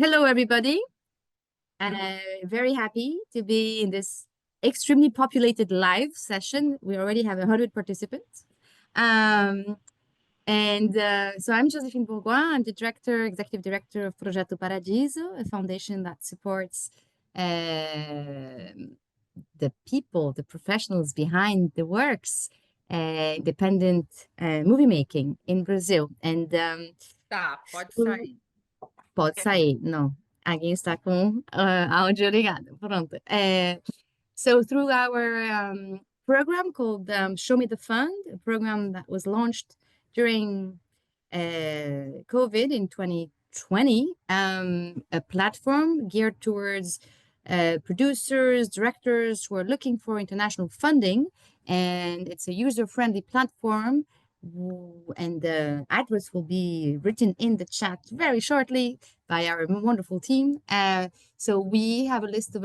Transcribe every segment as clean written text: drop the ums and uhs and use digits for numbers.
Hello, everybody. Very happy to be in this extremely populated live session. We already have 100 participants. So I'm Josephine Bourgoin. I'm the executive director of Projeto Paradiso, a foundation that supports the people, the professionals behind the works, independent movie making in Brazil. Tá, pode sair. Pode sair, não. Alguém está com áudio ligado. Pronto. So through our program called Show Me the Fund, a program that was launched during COVID in 2020, a platform geared towards producers, directors who are looking for international funding. And it's a user-friendly platform, and the address will be written in the chat very shortly by our wonderful team. So we have a list of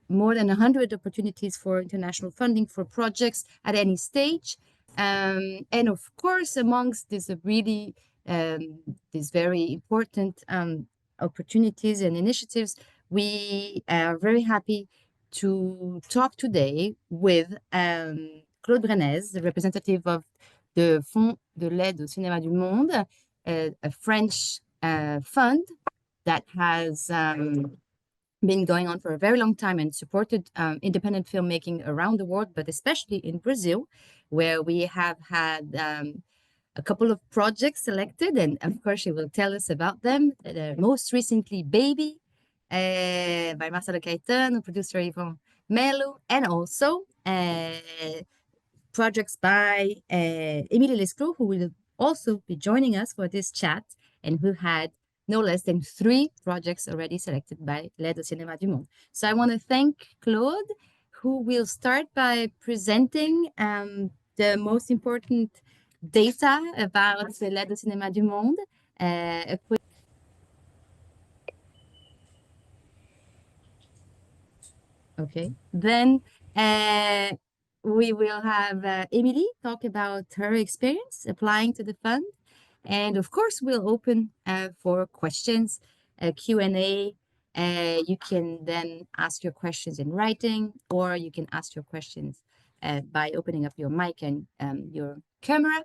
more than 100 opportunities for international funding for projects at any stage. And of course, amongst these really these very important opportunities and initiatives, we are very happy to talk today with Claude Brenez, the representative of the Fonds de l'Aide au Cinéma du Monde, a French fund that has been going on for a very long time and supported independent filmmaking around the world, but especially in Brazil, where we have had a couple of projects selected, and of course she will tell us about them. Most recently, Baby, by Marcelo Caetano, producer Yvon Melo, and also projects by Emilie Lesclaux, who will also be joining us for this chat, and who had no less than 3 projects already selected by L'Aide au Cinéma du Monde. So I want to thank Claude, who will start by presenting the most important data about L'Aide au Cinéma du Monde. Okay, then we will have Emilie talk about her experience applying to the fund. And of course, we'll open for questions, Q&A. You can then ask your questions in writing, or you can ask your questions by opening up your mic and your camera.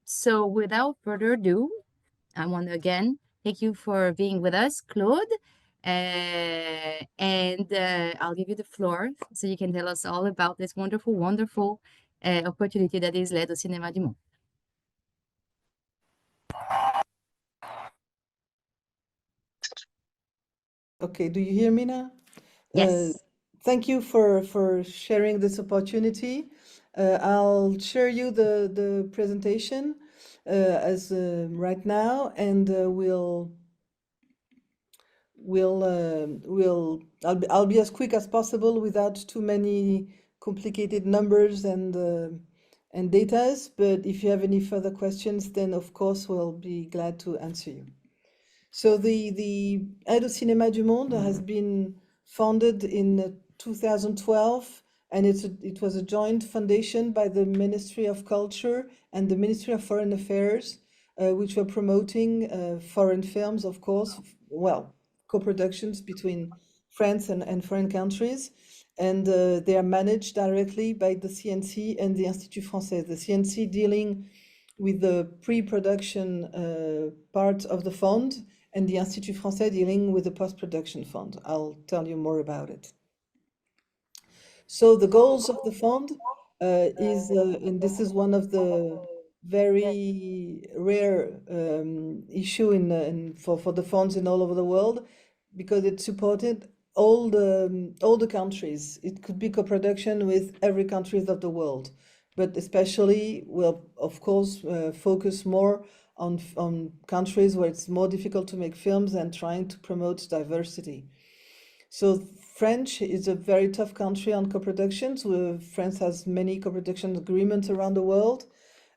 So without further ado, I want to again thank you for being with us, Claude. I'll give you the floor so you can tell us all about this wonderful, wonderful opportunity that is L'Aide au Cinéma du Monde. Okay, do you hear me now? Yes. Thank you for sharing this opportunity. I'll share you the presentation as right now, and I'll be as quick as possible without too many complicated numbers and datas. But if you have any further questions, then of course we'll be glad to answer you. So the Aide au Cinéma du Monde has been founded in 2012, and it was a joint foundation by the Ministry of Culture and the Ministry of Foreign Affairs, which were promoting foreign films, of course, well, co-productions between France and foreign countries. And they are managed directly by the CNC and the Institut Français. The CNC dealing with the pre-production part of the fund, and the Institut Français dealing with the post-production fund. I'll tell you more about it. So the goals of the fund is, and this is one of the very rare issue for the funds in all over the world, because it supported all the countries. It could be co-production with every country of the world, but especially will, of course, focus more on countries where it's more difficult to make films and trying to promote diversity. So French is a very tough country on co-productions. France has many co-production agreements around the world,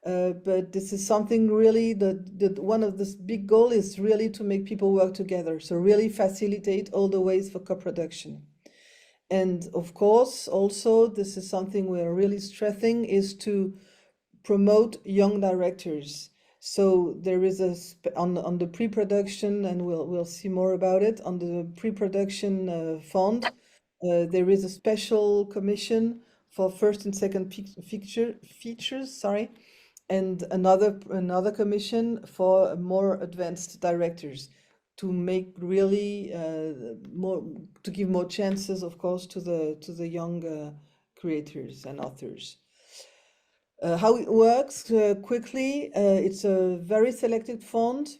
but this is something really that one of the big goal is really to make people work together. So really facilitate all the ways for co-production. And of course, also, this is something we're really stressing, is to promote young directors. So there is on the pre-production, and we'll see more about it on the pre-production fund. There is a special commission for first and second features, sorry, and another commission for more advanced directors to make really to give more chances, of course, to the young creators and authors. How it works quickly, it's a very selected fund.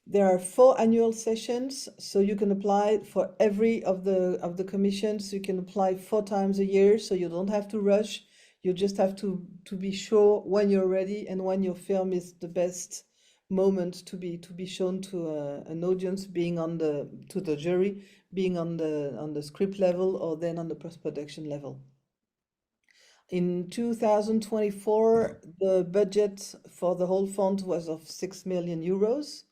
There are 4 annual sessions, so you can apply for every of the commissions. You can apply 4 times a year, so you don't have to rush. You just have to be sure when you're ready and when your film is the best moment to be shown to an audience, being to the jury, being on the script level or then on the post-production level. In 2024, the budget for the whole fund was of 6 million euros.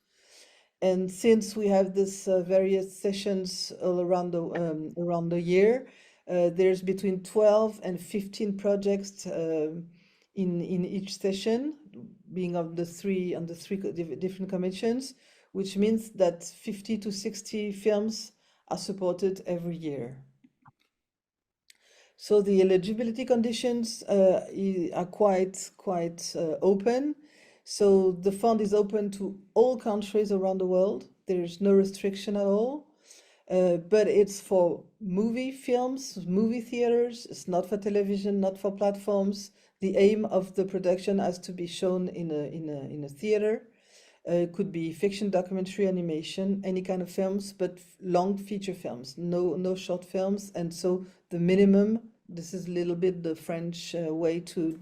And since we have this various sessions all around the year, there's between 12 and 15 projects in each session, being on the three different commissions, which means that 50 to 60 films are supported every year. So the eligibility conditions are quite open. So the fund is open to all countries around the world. There is no restriction at all. But it's for movie films, movie theaters. It's not for television, not for platforms. The aim of the production has to be shown in a theater. It could be fiction, documentary, animation, any kind of films, but long feature films, no short films. And so the minimum, this is a little bit the French way to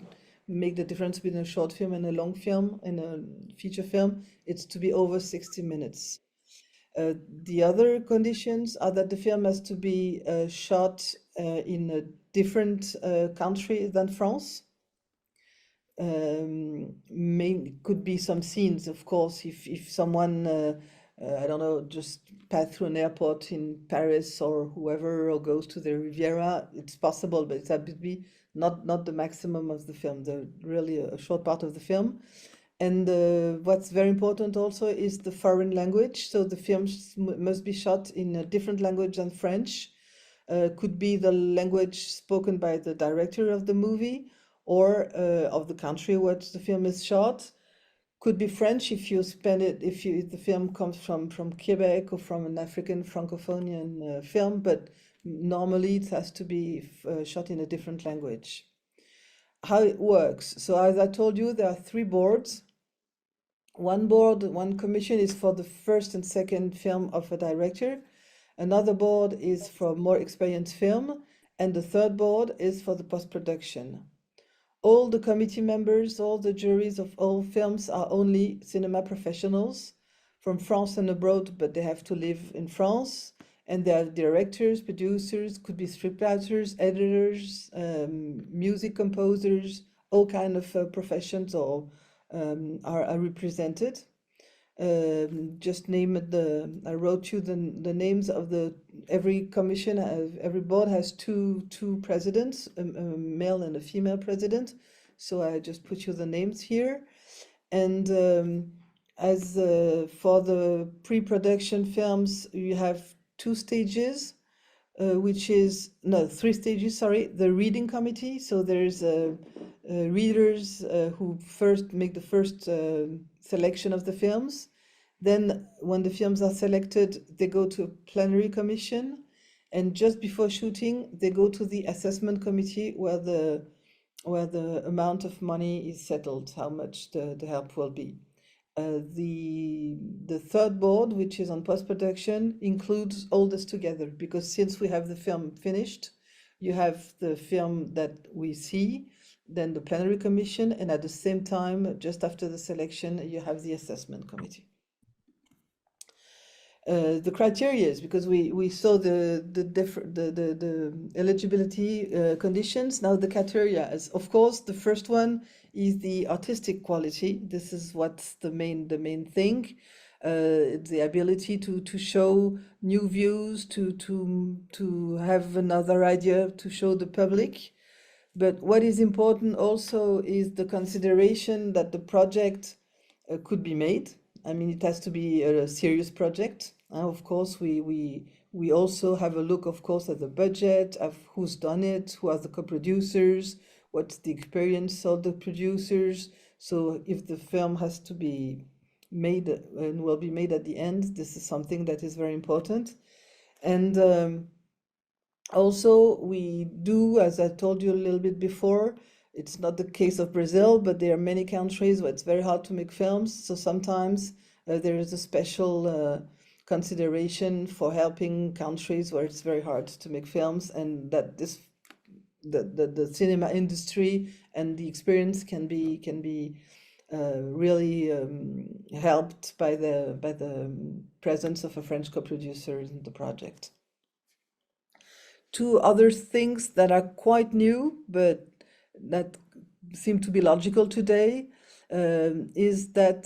make the difference between a short film and a long film and a feature film, it's to be over 60 minutes. The other conditions are that the film has to be shot in a different country than France. Could be some scenes, of course, if someone I don't know, just pass through an airport in Paris or whoever, or goes to the Riviera, it's possible, but it would be not the maximum of the film, really a short part of the film. And what's very important also is the foreign language. So the films must be shot in a different language than French. Could be the language spoken by the director of the movie or of the country where the film is shot. Could be French if the film comes from Quebec or from an African Francophonian film, but normally it has to be shot in a different language. How it works. So as I told you, there are 3 boards. One commission is for the first and second film of a director. Another board is for more experienced film. And the third board is for the post-production. All the committee members, all the juries of all films are only cinema professionals from France and abroad, but they have to live in France. And they are directors, producers, could be scriptwriters, editors, music composers, all kind of professions are represented. Just name it. I wrote you the names of every commission. Every board has two presidents, a male and a female president. So I just put you the names here. And as for the pre-production films, you have 2 stages, three stages, sorry. The reading committee, so there's readers who first make the first selection of the films. Then when the films are selected, they go to a plenary commission. And just before shooting, they go to the assessment committee where the amount of money is settled, how much the help will be. The third board, which is on post-production, includes all this together, because since we have the film finished, you have the film that we see, then the plenary commission, and at the same time, just after the selection, you have the assessment committee. The criteria is because we saw the eligibility conditions. Now the criteria is, of course, the first one is the artistic quality. This is what's the main thing. The ability to show new views, to have another idea to show the public. But what is important also is the consideration that the project could be made. I mean, it has to be a serious project. Of course, we also have a look, of course, at the budget, of who's done it, who are the co-producers, what's the experience of the producers. So if the film has to be made and will be made at the end, this is something that is very important. And also we do, as I told you a little bit before, it's not the case of Brazil, but there are many countries where it's very hard to make films. So sometimes there is a special consideration for helping countries where it's very hard to make films, and that the cinema industry and the experience can be really helped by the presence of a French co-producer in the project. Two other things that are quite new, but that seem to be logical today, is that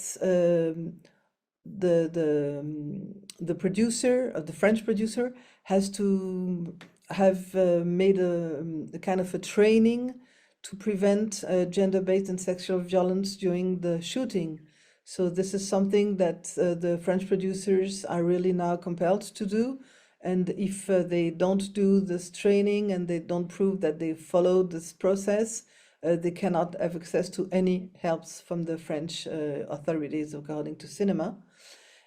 the producer, the French producer, has to have made a kind of a training to prevent gender-based and sexual violence during the shooting. So this is something that the French producers are really now compelled to do. And if they don't do this training and they don't prove that they followed this process, they cannot have access to any helps from the French authorities according to cinema.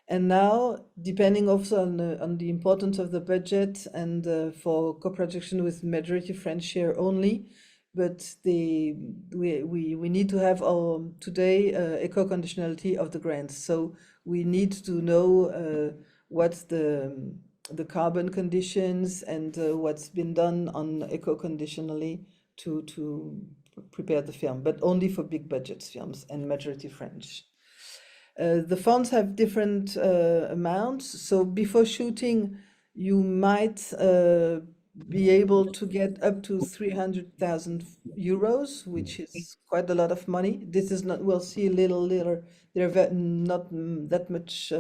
And now, depending also on the importance of the budget and for co-production with majority French share only, but we need to have today eco-conditionality of the grants. So we need to know what's the carbon conditions and what's been done on eco-conditionally to prepare the film, but only for big budget films and majority French. The funds have different amounts. So before shooting, you might be able to get up to 300,000 euros, which is quite a lot of money. This is not, we'll see a little later, there are not that much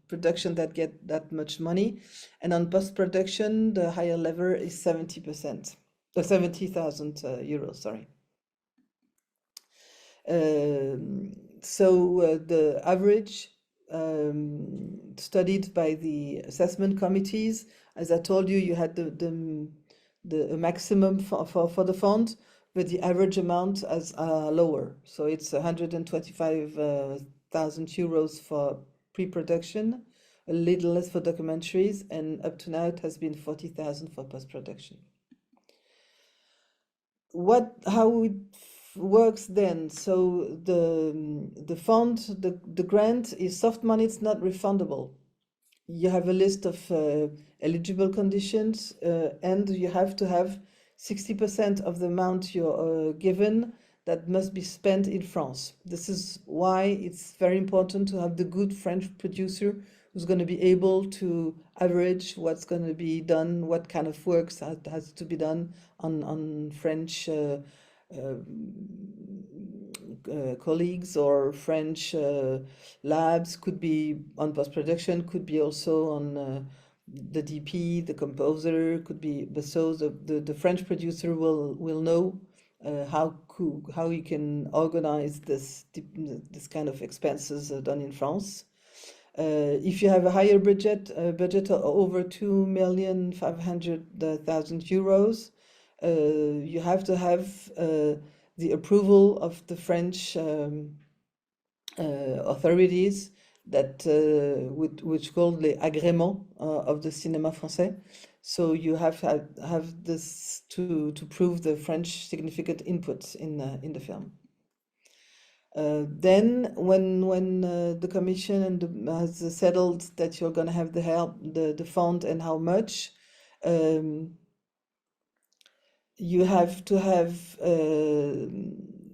production that get that much money. And on post-production, the higher level is 70%, 70,000 euros, sorry. So the average studied by the assessment committees, as I told you, you had the maximum for the fund, but the average amount is lower. So it's 125,000 euros for pre-production, a little less for documentaries, and up to now it has been 40,000 for post-production. How it works then? So the fund, the grant is soft money, it's not refundable. You have a list of eligible conditions, and you have to have 60% of the amount you're given that must be spent in France. This is why it's very important to have the good French producer who's going to be able to average what's going to be done, what kind of works has to be done on French colleagues or French labs, could be on post-production, could be also on the DP, the composer, could be, so the French producer will know how he can organize this kind of expenses done in France. If you have a higher budget over 2,500,000 euros, you have to have the approval of the French authorities, that which called les agréments of the Cinémas Français. So you have this to prove the French significant input in the film. Then when the commission has settled that you're going to have the help, the fund, and how much, you have to have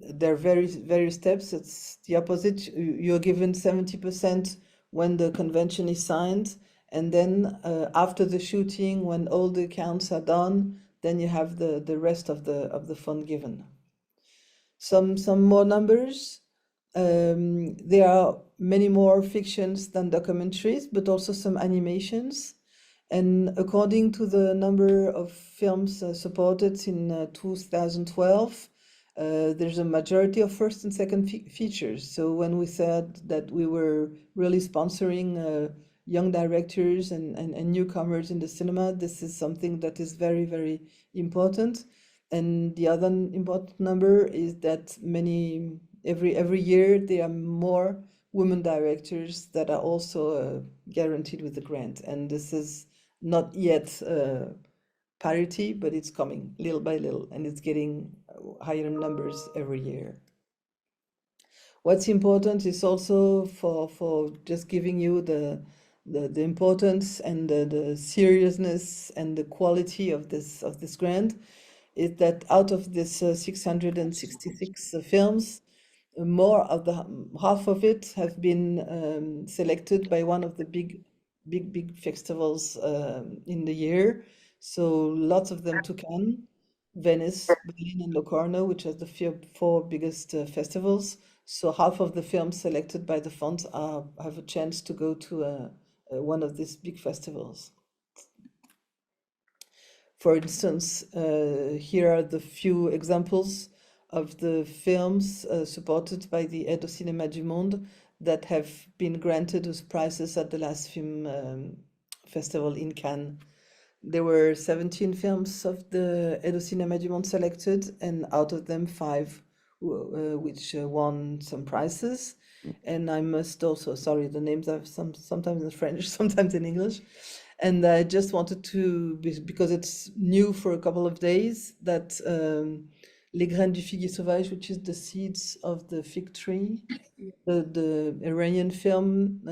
there are various steps. It's the opposite. You're given 70% when the convention is signed, and then after the shooting, when all the accounts are done, then you have the rest of the fund given. Some more numbers. There are many more fictions than documentaries, but also some animations. And according to the number of films supported in 2012, There's a majority of first and second features. So when we said that we were really sponsoring young directors and newcomers in the cinema, this is something that is very, very important. And the other important number is that every year there are more women directors that are also guaranteed with the grant. And this is not yet parity, but it's coming little by little, and it's getting higher numbers every year. What's important is also for just giving you the importance and the seriousness and the quality of this grant, is that out of this 666 films, more of half of it have been selected by one of the big festivals in the year. So lots of them to Cannes, Venice, Berlin, and Locarno, which are the four biggest festivals. So half of the films selected by the funds have a chance to go to one of these big festivals. For instance, here are the few examples of the films supported by the Aide au Cinéma du Monde that have been granted with prizes at the last film festival in Cannes. There were 17 films of the Aide au Cinéma du Monde selected, and out of them 5 which won some prizes. And I must also, sorry, the names are sometimes in French, sometimes in English. And I just wanted to, because it's new for a couple of days, that Les graines du figuier sauvage, which is the seeds of the fig tree, the Iranian film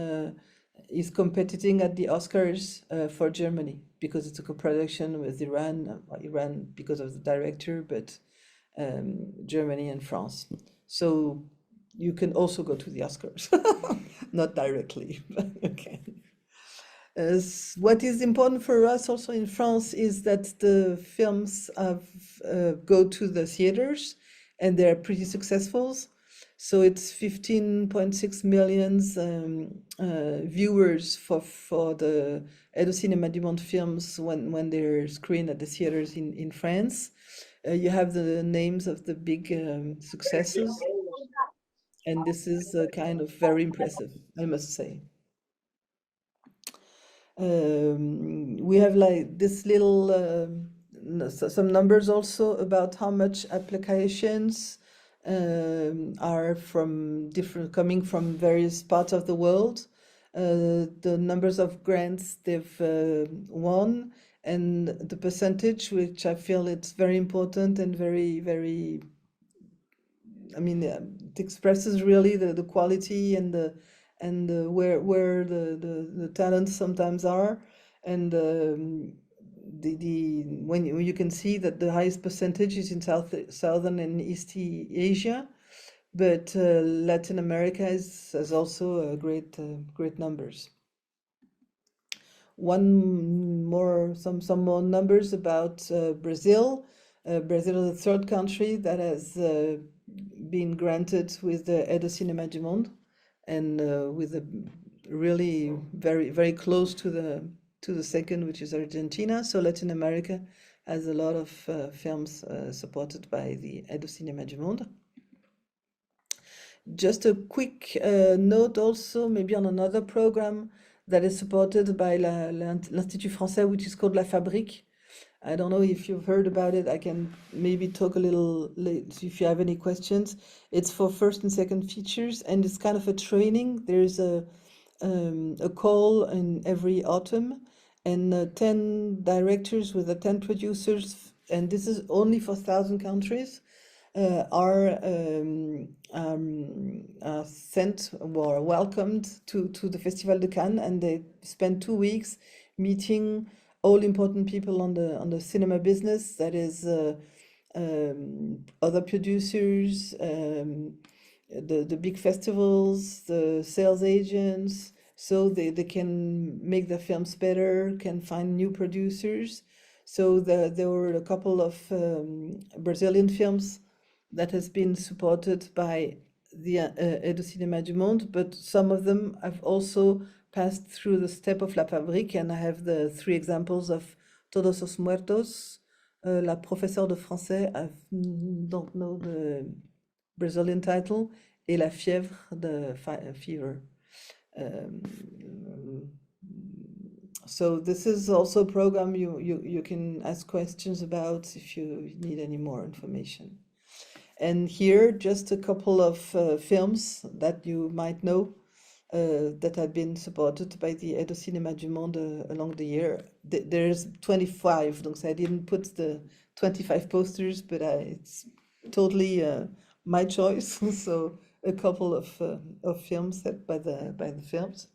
is competing at the Oscars for Germany, because it's a co-production with Iran because of the director, but Germany and France. So you can also go to the Oscars, not directly, but okay. What is important for us also in France is that the films go to the theaters, and they're pretty successful. So it's 15.6 million viewers for the Aide au Cinéma du Monde films when they're screened at the theaters in France. You have the names of the big successes, and this is kind of very impressive, I must say. We have like this little some numbers also about how much applications are coming from various parts of the world, the numbers of grants they've won, and the percentage, which I feel it's very important and very, very, I mean, it expresses really the quality and where the talents sometimes are, and when you can see that the highest percentage is in Southern and East Asia, but Latin America has also great numbers. Some more numbers about Brazil. Brazil is the third country that has been granted with the Aide au Cinéma du Monde, and with a really very, very close to the second, which is Argentina. So Latin America has a lot of films supported by the Aide au Cinéma du Monde. Just a quick note also, maybe on another program that is supported by l'Institut Français, which is called La Fabrique. I don't know if you've heard about it. I can maybe talk a little late if you have any questions. It's for first and second features, and it's kind of a training. There's a call in every autumn, and 10 directors with the 10 producers, and this is only for 1,000 countries, are sent or welcomed to the Festival de Cannes, and they spend 2 weeks meeting all important people on the cinema business, that is other producers, the big festivals, the sales agents, so they can make the films better, can find new producers. So there were a couple of Brazilian films that has been supported by the Aide au Cinéma du Monde, but some of them have also passed through the step of La Fabrique, and I have the 3 examples of Todos os Muertos, La professeure de français, I don't know the Brazilian title, et La fièvre, the fever. So this is also a program you can ask questions about if you need any more information. And here, just a couple of films that you might know that have been supported by the Aide au Cinéma du Monde along the year. There's 25, donc I didn't put the 25 posters, but it's totally my choice. So a couple of films set by the films.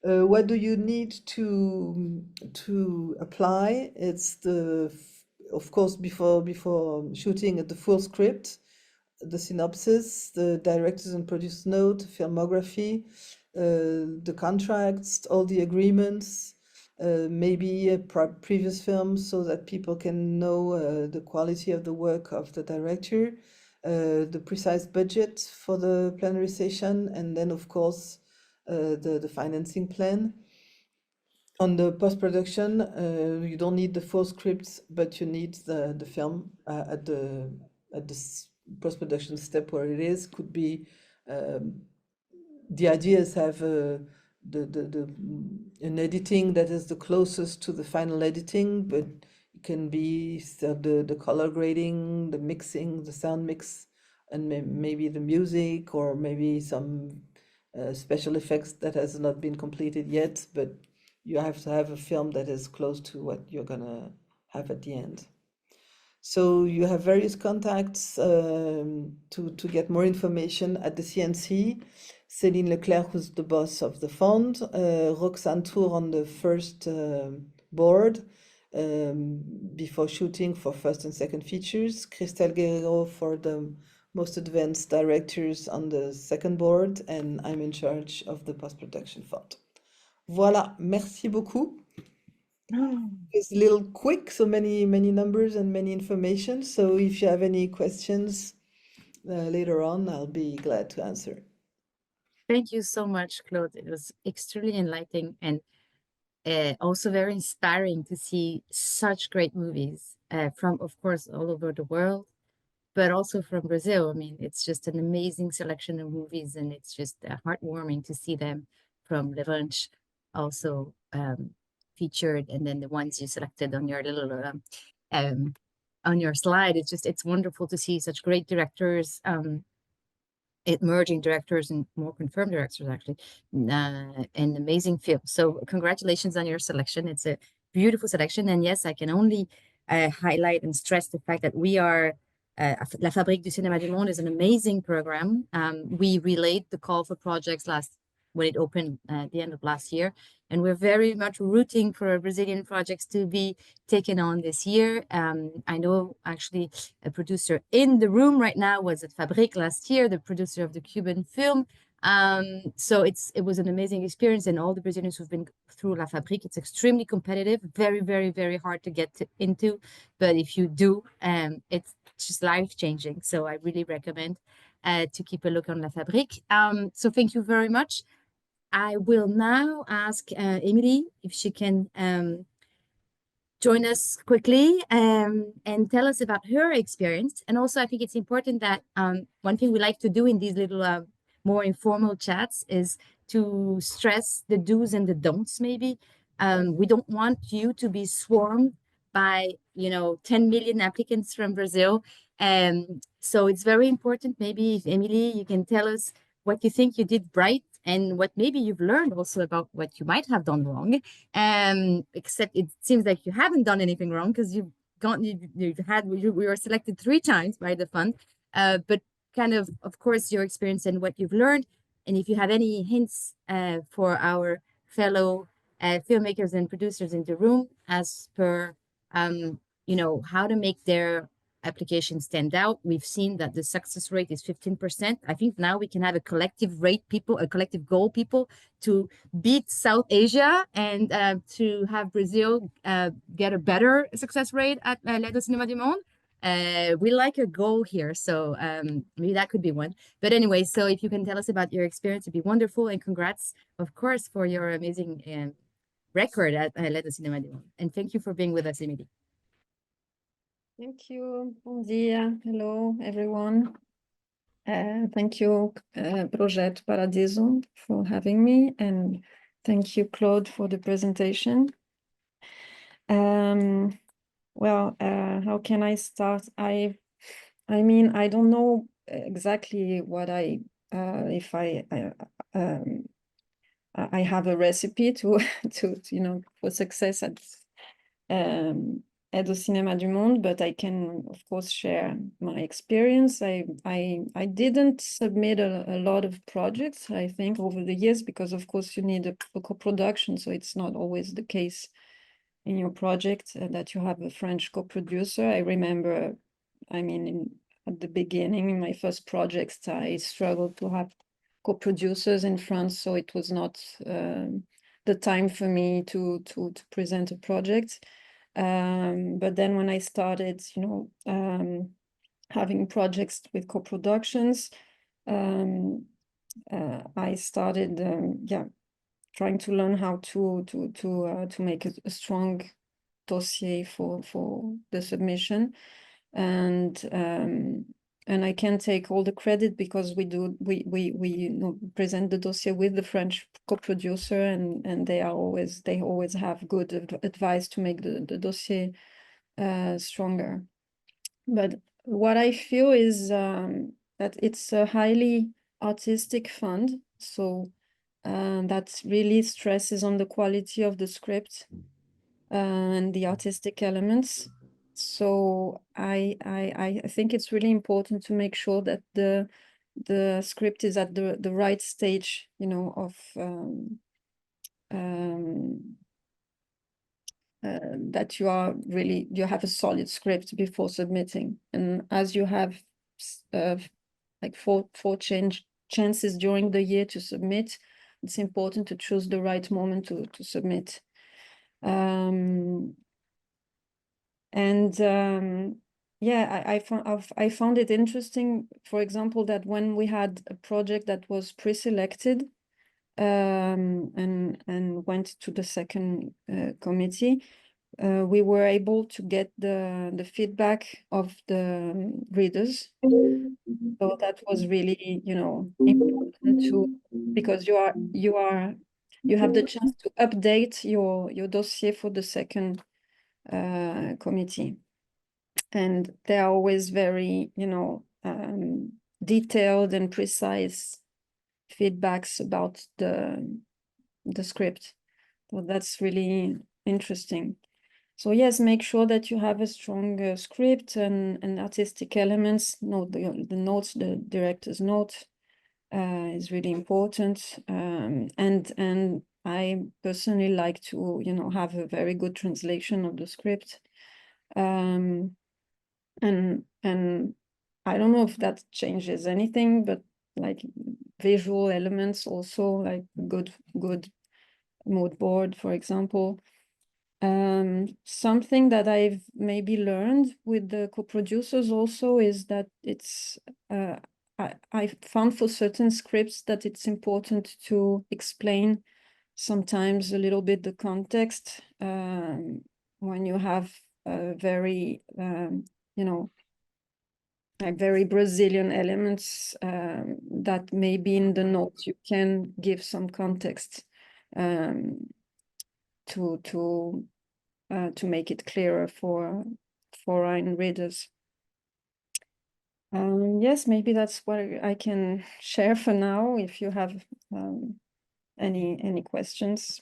What do you need to apply? It's of course before shooting the full script, the synopsis, the directors and producers note, filmography, the contracts, all the agreements, maybe a previous film so that people can know the quality of the work of the director, the precise budget for the plenary session, and then of course the financing plan. On the post-production, you don't need the full scripts, but you need the film at the post-production step where it is. Could be the ideas have an editing that is the closest to the final editing, but it can be the color grading, the mixing, the sound mix, and maybe the music, or maybe some special effects that has not been completed yet, but you have to have a film that is close to what you're gonna have at the end. So you have various contacts to get more information at the CNC. Céline Leclerc, who's the boss of the fund, Roxane Tour on the first board before shooting for first and second features, Christelle Guerrero for the most advanced directors on the second board, and I'm in charge of the post-production fund. Voilà, merci beaucoup. It's a little quick, so many numbers and many information. So if you have any questions later on, I'll be glad to answer. Thank you so much, Claude. It was extremely enlightening and also very inspiring to see such great movies from, of course, all over the world, but also from Brazil. I mean, it's just an amazing selection of movies, and it's just heartwarming to see them from Levante also featured, and then the ones you selected on your little on your slide. It's wonderful to see such great directors, emerging directors and more confirmed directors actually, and amazing film. So congratulations on your selection. It's a beautiful selection, and yes, I can only highlight and stress the fact that we are La Fabrique du Cinéma du Monde is an amazing program. We relayed the call for projects when it opened at the end of last year, and we're very much rooting for Brazilian projects to be taken on this year. I know actually a producer in the room right now was at Fabrique last year, the producer of the Cuban film. So it was an amazing experience, and all the Brazilians who've been through La Fabrique, it's extremely competitive, very, very, very hard to get into. But if you do, it's just life-changing. So I really recommend to keep a look on La Fabrique. So thank you very much. I will now ask Emilie if she can join us quickly and tell us about her experience. And also, I think it's important that one thing we like to do in these little more informal chats is to stress the do's and the don'ts, maybe. We don't want you to be swarmed by, 10 million applicants from Brazil. So it's very important, maybe if Emilie, you can tell us what you think you did right and what maybe you've learned also about what you might have done wrong. Except it seems like you haven't done anything wrong because we were selected 3 times by the fund. But kind of course, your experience and what you've learned. And if you have any hints for our fellow filmmakers and producers in the room as per, how to make their applications stand out. We've seen that the success rate is 15%. I think now we can have a collective goal, people, to beat South Asia and to have Brazil get a better success rate at L'Aide au Cinéma du Monde. We like a goal here, so maybe that could be one. But anyway, so if you can tell us about your experience, it'd be wonderful. And congrats, of course, for your amazing record at L'Aide au Cinéma du Monde. And thank you for being with us, Emilie. Thank you. Bom dia. Hello, everyone. Thank you, Projeto Paradiso, for having me, and thank you, Claude, for the presentation. Well, how can I start? I mean, I don't know exactly what if I have a recipe to for success at the Cinémas du Monde, but I can, of course, share my experience. I didn't submit a lot of projects, I think, over the years, because, of course, you need a co-production, so it's not always the case in your project that you have a French co-producer. I remember, I mean, at the beginning, in my first projects, I struggled to have co-producers in France, so it was not the time for me to present a project. But then when I started, having projects with co-productions, I started, trying to learn how to make a strong dossier for the submission, and I can take all the credit because we present the dossier with the French co-producer, and they always have good advice to make the dossier stronger. But what I feel is that it's a highly artistic fund, so that really stresses on the quality of the script and the artistic elements. So I think it's really important to make sure that the script is at the right stage, of that you have a solid script before submitting. And as you have like four chances during the year to submit, it's important to choose the right moment to submit. Yeah, I found it interesting, for example, that when we had a project that was pre-selected and went to the second committee, we were able to get the feedback of the readers. So that was really, important because you have the chance to update your dossier for the second committee, and they are always very detailed and precise feedbacks about the script. So that's really interesting. So yes, make sure that you have a strong script and artistic elements. Note the notes, the director's note is really important, and I personally like to have a very good translation of the script. And I don't know if that changes anything, but like visual elements also, like good mood board, for example. Something that I've maybe learned with the co-producers also is that it's I found for certain scripts that it's important to explain sometimes a little bit the context when you have very like very Brazilian elements that maybe in the notes you can give some context to make it clearer for foreign readers. Yes, maybe that's what I can share for now. If you have any questions.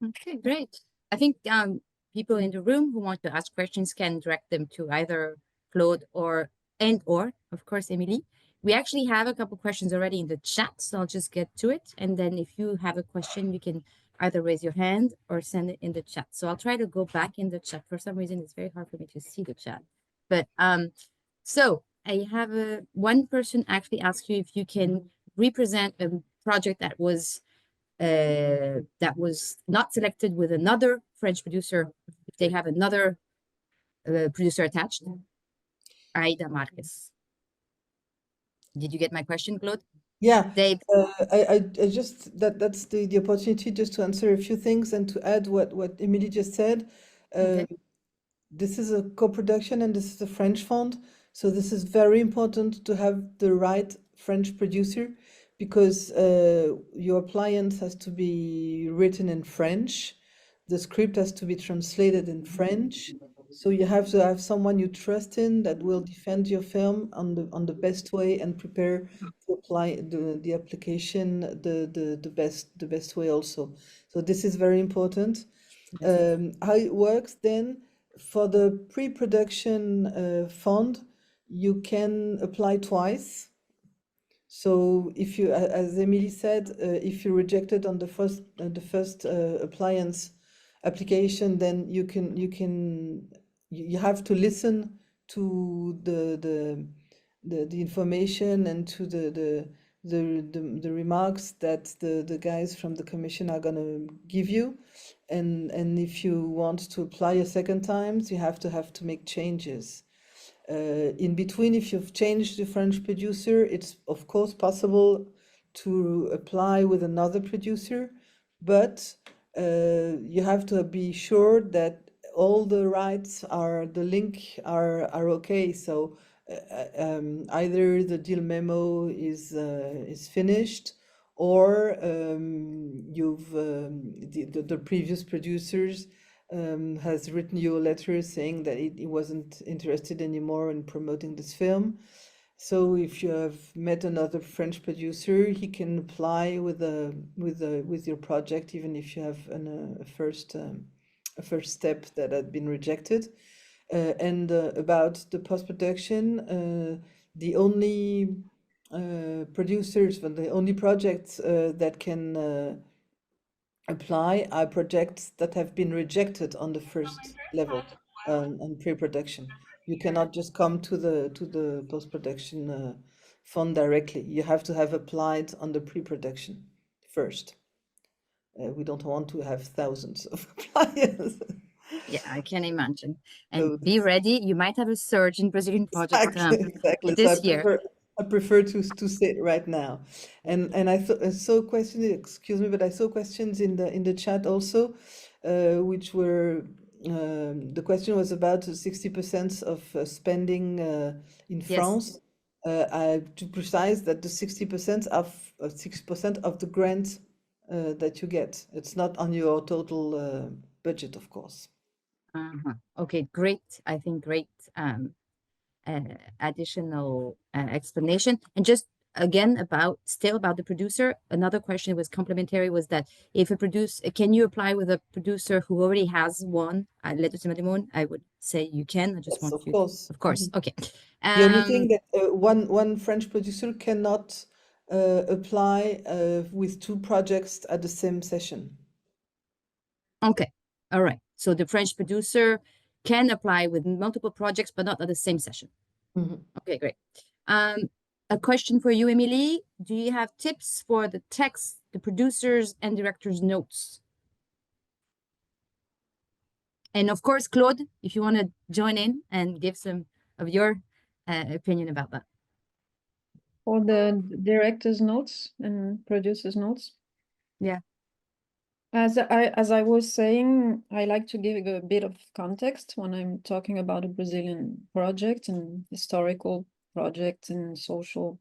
Okay, great. I think people in the room who want to ask questions can direct them to either Claude or of course Emilie. We actually have a couple questions already in the chat, so I'll just get to it. And then if you have a question, you can either raise your hand or send it in the chat. So I'll try to go back in the chat. For some reason, it's very hard for me to see the chat. But so I have one person actually asked you if you can represent a project that was not selected with another French producer, if they have another producer attached. Aide Marquez. Did you get my question, Claude? Yeah, Dave. I just that's the opportunity just to answer a few things and to add what Emilie just said. Okay. this is a co-production and this is a French fund. So this is very important to have the right French producer, because your appliance has to be written in French. The script has to be translated in French. So you have to have someone you trust in that will defend your film on the best way and prepare to apply the application the best way also. So this is very important. How it works then, for the pre-production fund, you can apply twice. So if you, as Emilie said, if you rejected on the first appliance application, then you have to listen to the information and to the remarks that the guys from the commission are gonna give you, and if you want to apply a second time, you have to make changes. In between, if you've changed the French producer, it's of course possible to apply with another producer, but you have to be sure that all the rights the link are okay. So either the deal memo is finished, or the previous producers has written you a letter saying that he wasn't interested anymore in promoting this film. So if you have met another French producer, he can apply with your project, even if you have a first step that had been rejected. And about the post-production, the only producers, but the only projects that can apply are projects that have been rejected on the first level, on pre-production. You cannot just come to the post-production fund directly. You have to have applied on the pre-production first. We don't want to have thousands of appliers. Yeah, I can imagine. So And be ready, you might have a surge in Brazilian projects exactly. this So year. I prefer to say it right now. And I saw questions, excuse me, but I saw questions in the chat also, which were the question was about 60% of spending in Yes. France. To precise that the 60% of 6% of the grant that you get. It's not on your total budget, of course. Okay, great. I think great additional explanation. And just again still about the producer, another question was complementary, was that if can you apply with a producer who already has one at Cinémas du Monde? I would say you can. I just Yes, want of you, course. of course. Okay. The only thing that one French producer cannot apply with two projects at the same session. Okay, all right. So the French producer can apply with multiple projects, but not at the same session. Okay, great. A question for you, Emilie. Do you have tips for the text, the producers and directors' notes? And of course, Claude, if you want to join in and give some of your opinion about that. For the director's notes and producer's notes? Yeah. As I was saying, I like to give a bit of context when I'm talking about a Brazilian project and historical project and social,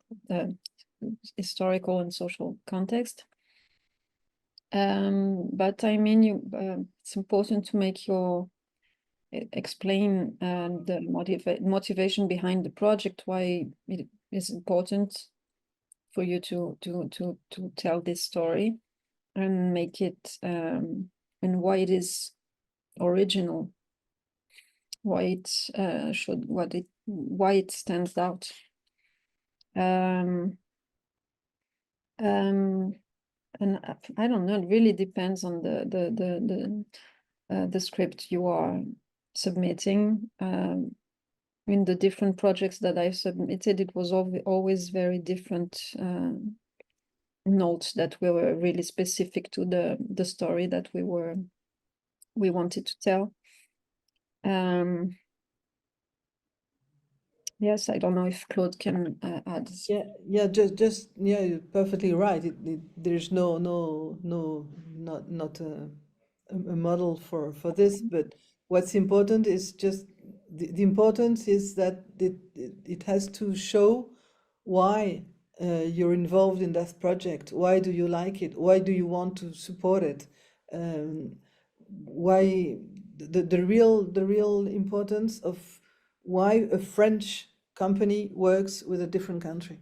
historical and social context. But I mean, it's important to make explain the motivation behind the project, why it is important for you to tell this story and make it and why it is original, why it why it stands out. And I don't know, it really depends on the script you are submitting. In the different projects that I submitted, it was always very different notes that were really specific to the story that we wanted to tell. Yes, I don't know if Claude can add. Just you're perfectly right. There's not a model for this, but what's important is just the importance is that it has to show why you're involved in that project. Why do you like it? Why do you want to support it? Why the real importance of why a French company works with a different country,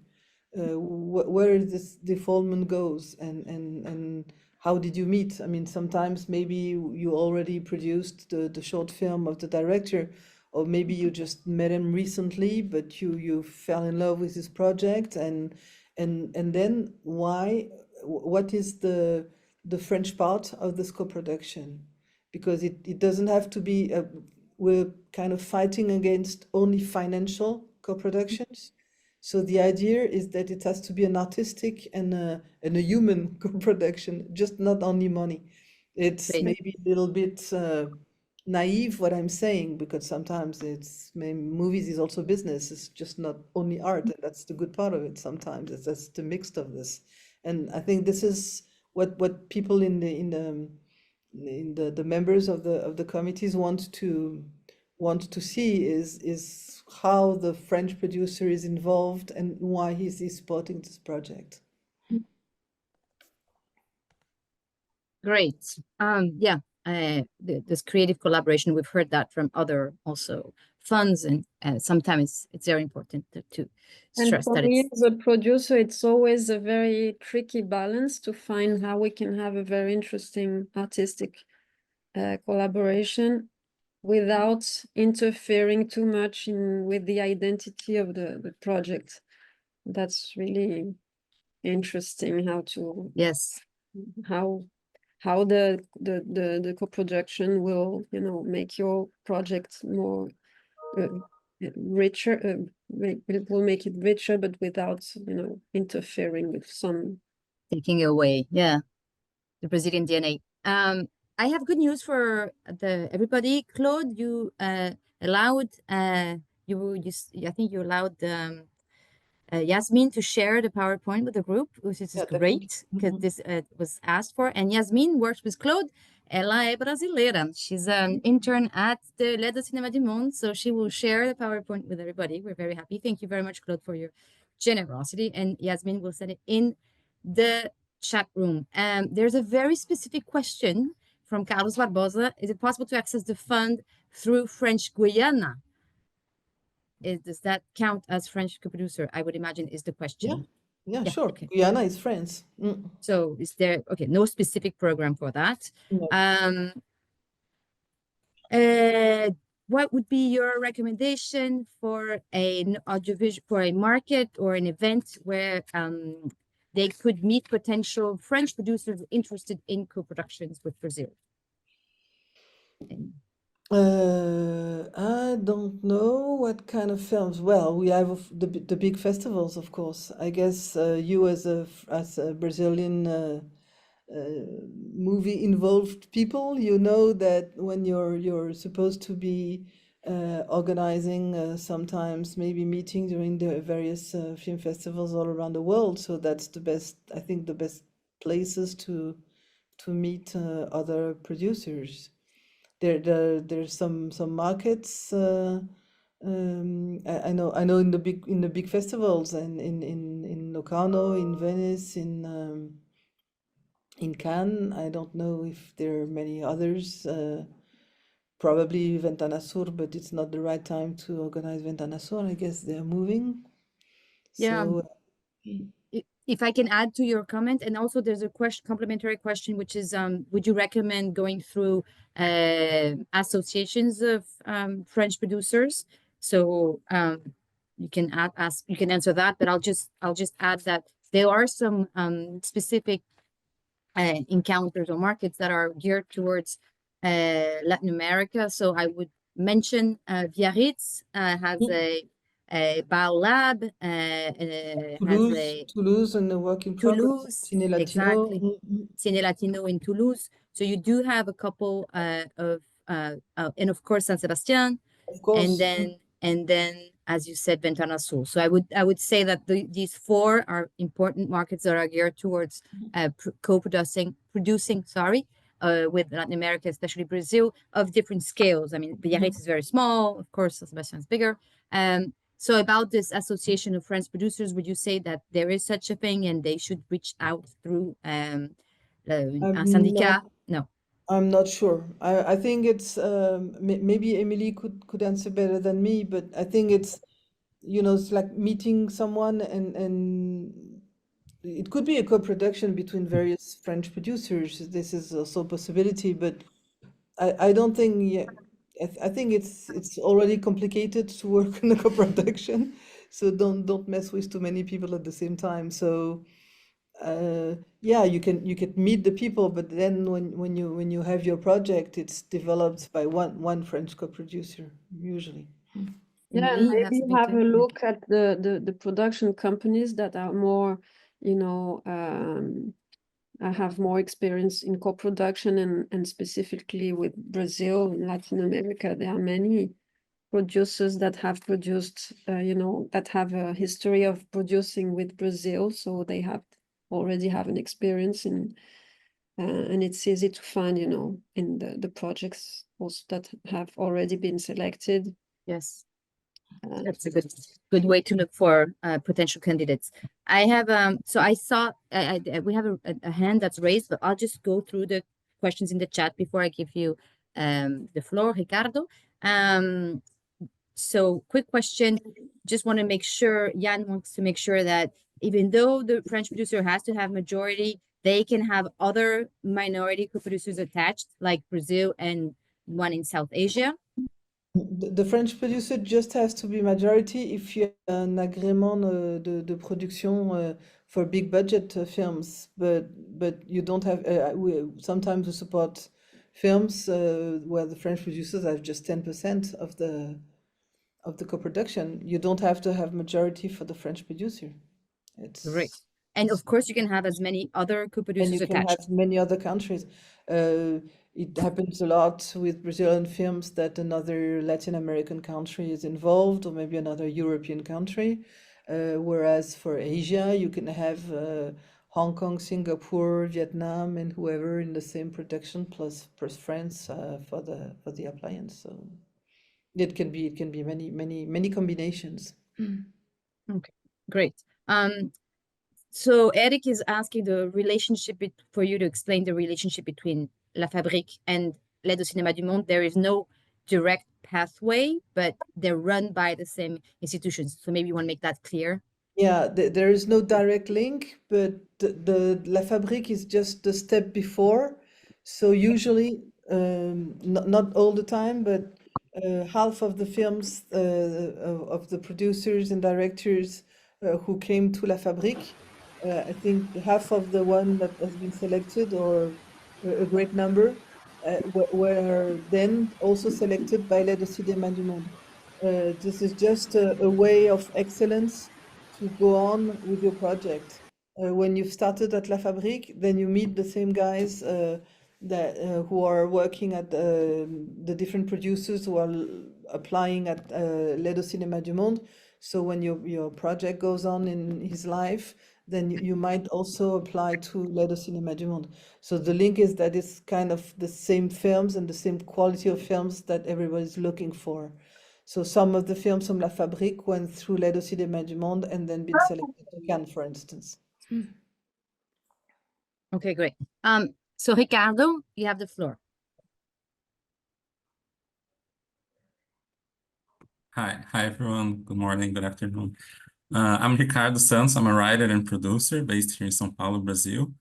where this development goes, and how did you meet? I mean, sometimes maybe you already produced the short film of the director, or maybe you just met him recently, but you fell in love with his project, and then why? What is the French part of this co-production? Because it doesn't have to be we're kind of fighting against only financial co-productions. So the idea is that it has to be an artistic and a human co-production, just not only money. It's Great. maybe a little bit naive what I'm saying, because sometimes movies is also business. It's just not only art, and that's the good part of it. Sometimes that's the mix of this, and I think this is what people in the members of the committees want to see is how the French producer is involved and why he's supporting this project. Great. Yeah, this creative collaboration, we've heard that from other also funds, and sometimes it's very important to And stress for that me, it's as a producer, it's always a very tricky balance to find how we can have a very interesting artistic collaboration without interfering too much with the identity of the project. That's really interesting yes. how the co-production will, make your project more richer, it will make it richer, but without, interfering with some. Taking away, yeah, the Brazilian DNA. I have good news for everybody. Claude, you allowed I think you allowed Yasmin to share the PowerPoint with the group, which is Yeah, great because this was asked for. And Yasmin works with Claude. Ela é brasileira. She's an intern at the Cinémas du Monde, so she will share the PowerPoint with everybody. We're very happy. Thank you very much, Claude, for your generosity. And Yasmin will send it in the chat room. There's a very specific question from Carlos Barbosa. Is it possible to access the fund through French Guiana? Does that count as French co-producer? I would imagine is the question. Yeah, sure. Okay. Guyana is France. So is there, okay, no specific program for that. No. What would be your recommendation for an audiovisual, for a market or an event where they could meet potential French producers interested in co-productions with Brazil? I don't know what kind of films. Well, we have the big festivals, of course. I guess you as a Brazilian movie involved people, you know that when you're supposed to be organizing sometimes maybe meeting during the various film festivals all around the world. So that's the best, I think, the best places to meet other producers. There's some markets. I know in the big festivals and in Locarno, in Venice, in Cannes. I don't know if there are many others. Probably Ventana Sur, but it's not the right time to organize Ventana Sur. I guess they're moving. Yeah. So, if I can add to your comment, and also there's a complementary question, which is, would you recommend going through associations of French producers? So you can you can answer that, but I'll just add that there are some specific encounters or markets that are geared towards Latin America. So I would mention Biarritz has a Bao Lab, Toulouse and the Work in Progress, Cine Latino. Exactly. Cine Latino in Toulouse. So you do have a couple of and of course San Sebastian, Of course. and then as you said, Ventana Sur. So I would say that these four are important markets that are geared towards producing with Latin America, especially Brazil, of different scales. I mean, Biarritz is very small, of course, San Sebastian is bigger. So about this association of French producers, would you say that there is such a thing and they should reach out through un syndicat? No. I'm not sure. I think it's maybe Emilie could answer better than me, but I think it's, you know, it's like meeting someone and it could be a co-production between various French producers. This is also a possibility, but I don't think, yeah, I think it's already complicated to work in a co-production, so don't mess with too many people at the same time. So yeah, you can meet the people, but then when you have your project, it's developed by one French co-producer usually. Yeah, Emilie, you have maybe something have to- a look at the production companies that are more, you know, have more experience in co-production and specifically with Brazil and Latin America. There are many producers that have produced, you know, that have a history of producing with Brazil, so they already have an experience in, and it's easy to find, you know, in the projects also that have already been selected. Yes. That's a good way to look for potential candidates. I have so I saw we have a hand that's raised, but I'll just go through the questions in the chat before I give you the floor, Ricardo. So quick question, just want to make sure, Jan wants to make sure that even though the French producer has to have majority, they can have other minority co-producers attached, like Brazil and one in South Asia. The French producer just has to be majority if you have an agrément de production for big budget films, but you don't have. Sometimes we support films where the French producers have just 10% of the co-production. You don't have to have majority for the French producer. It's Great. And of course, you can have as many other and co-producers you can attached. have many other countries. It happens a lot with Brazilian films that another Latin American country is involved, or maybe another European country. Whereas for Asia, you can have Hong Kong, Singapore, Vietnam, and whoever in the same production, plus France for the appliance. So it can be many combinations. Okay, great. So Eric is asking the relationship for you to explain the relationship between La Fabrique and L'Aide au Cinéma du Monde. There is no direct pathway, but they're run by the same institutions. So maybe you want to make that clear. Yeah, there is no direct link, but the La Fabrique is just the step before. So usually, not all the time, but half of the films of the producers and directors who came to La Fabrique, I think half of the one that has been selected, or a great number, were then also selected by L'Aide au Cinéma du Monde. This is just a way of excellence to go on with your project. When you've started at La Fabrique, then you meet the same guys who are working at the different producers who are applying at L'Aide au Cinéma du Monde. So when your project goes on in his life, then you might also apply to L'Aide au Cinéma du Monde. So the link is that it's kind of the same films and the same quality of films that everybody's looking for. So some of the films from La Fabrique went through L'Aide au Cinéma du Monde and then been selected to Cannes, for instance. Okay, great. So Ricardo, you have the floor. Hi everyone. Good morning, good afternoon. I'm Ricardo Santos. I'm a writer and producer based here in São Paulo, Brazil.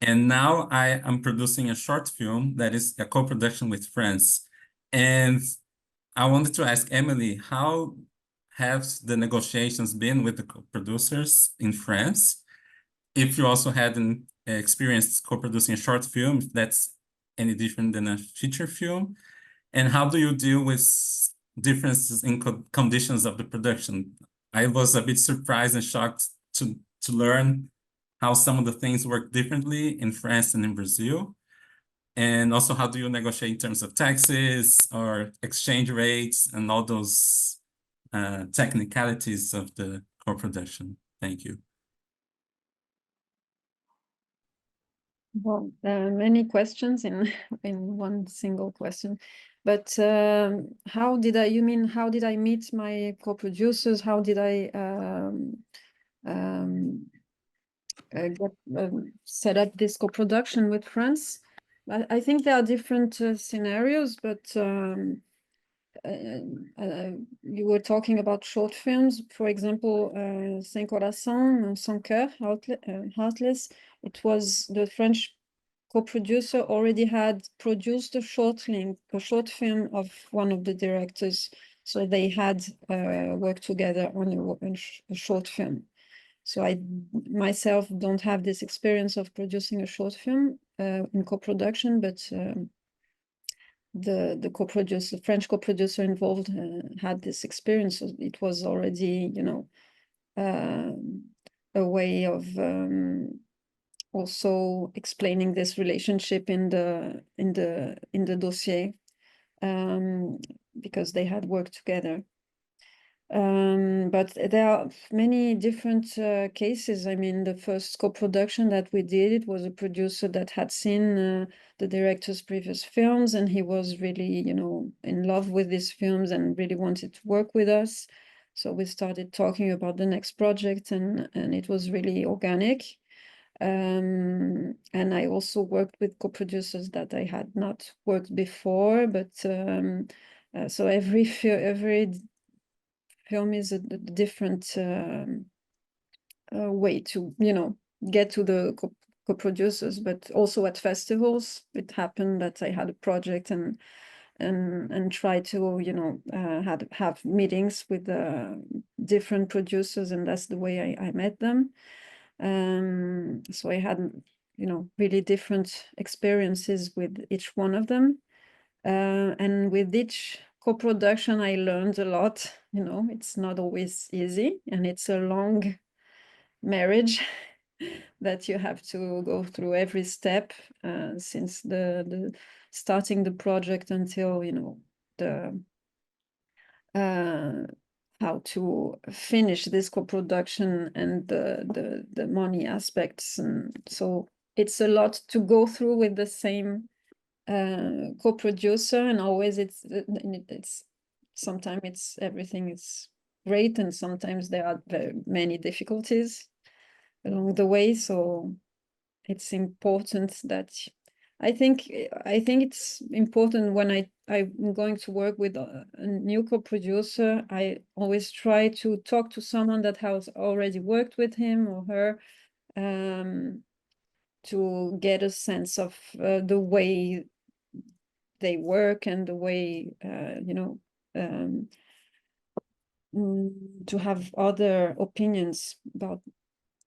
And now I am producing a short film that is a co-production with France. And I wanted to ask Emilie, how have the negotiations been with the co-producers in France? If you also had an experience co-producing a short film, if that's any different than a feature film, and how do you deal with differences in conditions of the production? I was a bit surprised and shocked to learn how some of the things work differently in France and in Brazil. And also, how do you negotiate in terms of taxes or exchange rates and all those technicalities of the co-production? Thank you. Well, many questions in in one single question, but how did I? You mean how did I meet my co-producers? How did I set up this co-production with France? I think there are different scenarios, but you were talking about short films, for example, Sem Coração, Sans Cœur, Heartless. It was the French co-producer already had produced a short film of one of the directors, so they had worked together on a short film. So I myself don't have this experience of producing a short film in co-production, but the co-producer, the French co-producer involved had this experience. So it was already, you know, a way of also explaining this relationship in the dossier, because they had worked together. But there are many different cases. I mean, the first co-production that we did, it was a producer that had seen the director's previous films, and he was really, you know, in love with these films and really wanted to work with us. So we started talking about the next project, and it was really organic. And I also worked with co-producers that I had not worked before, but so every film is a different way to, you know, get to the co-producers. But also at festivals, it happened that I had a project and try to, you know, have meetings with different producers, and that's the way I met them. So I had, you know, really different experiences with each one of them, and with each co-production I learned a lot. You know, it's not always easy, and it's a long marriage that you have to go through every step, since the starting the project until, you know, the how to finish this co-production and the money aspects. And so it's a lot to go through with the same co-producer, and always it's sometimes it's everything is great, and sometimes there are very many difficulties along the way. So it's important that I think it's important when I'm going to work with a new co-producer, I always try to talk to someone that has already worked with him or her, to get a sense of the way they work and the way, you know, to have other opinions about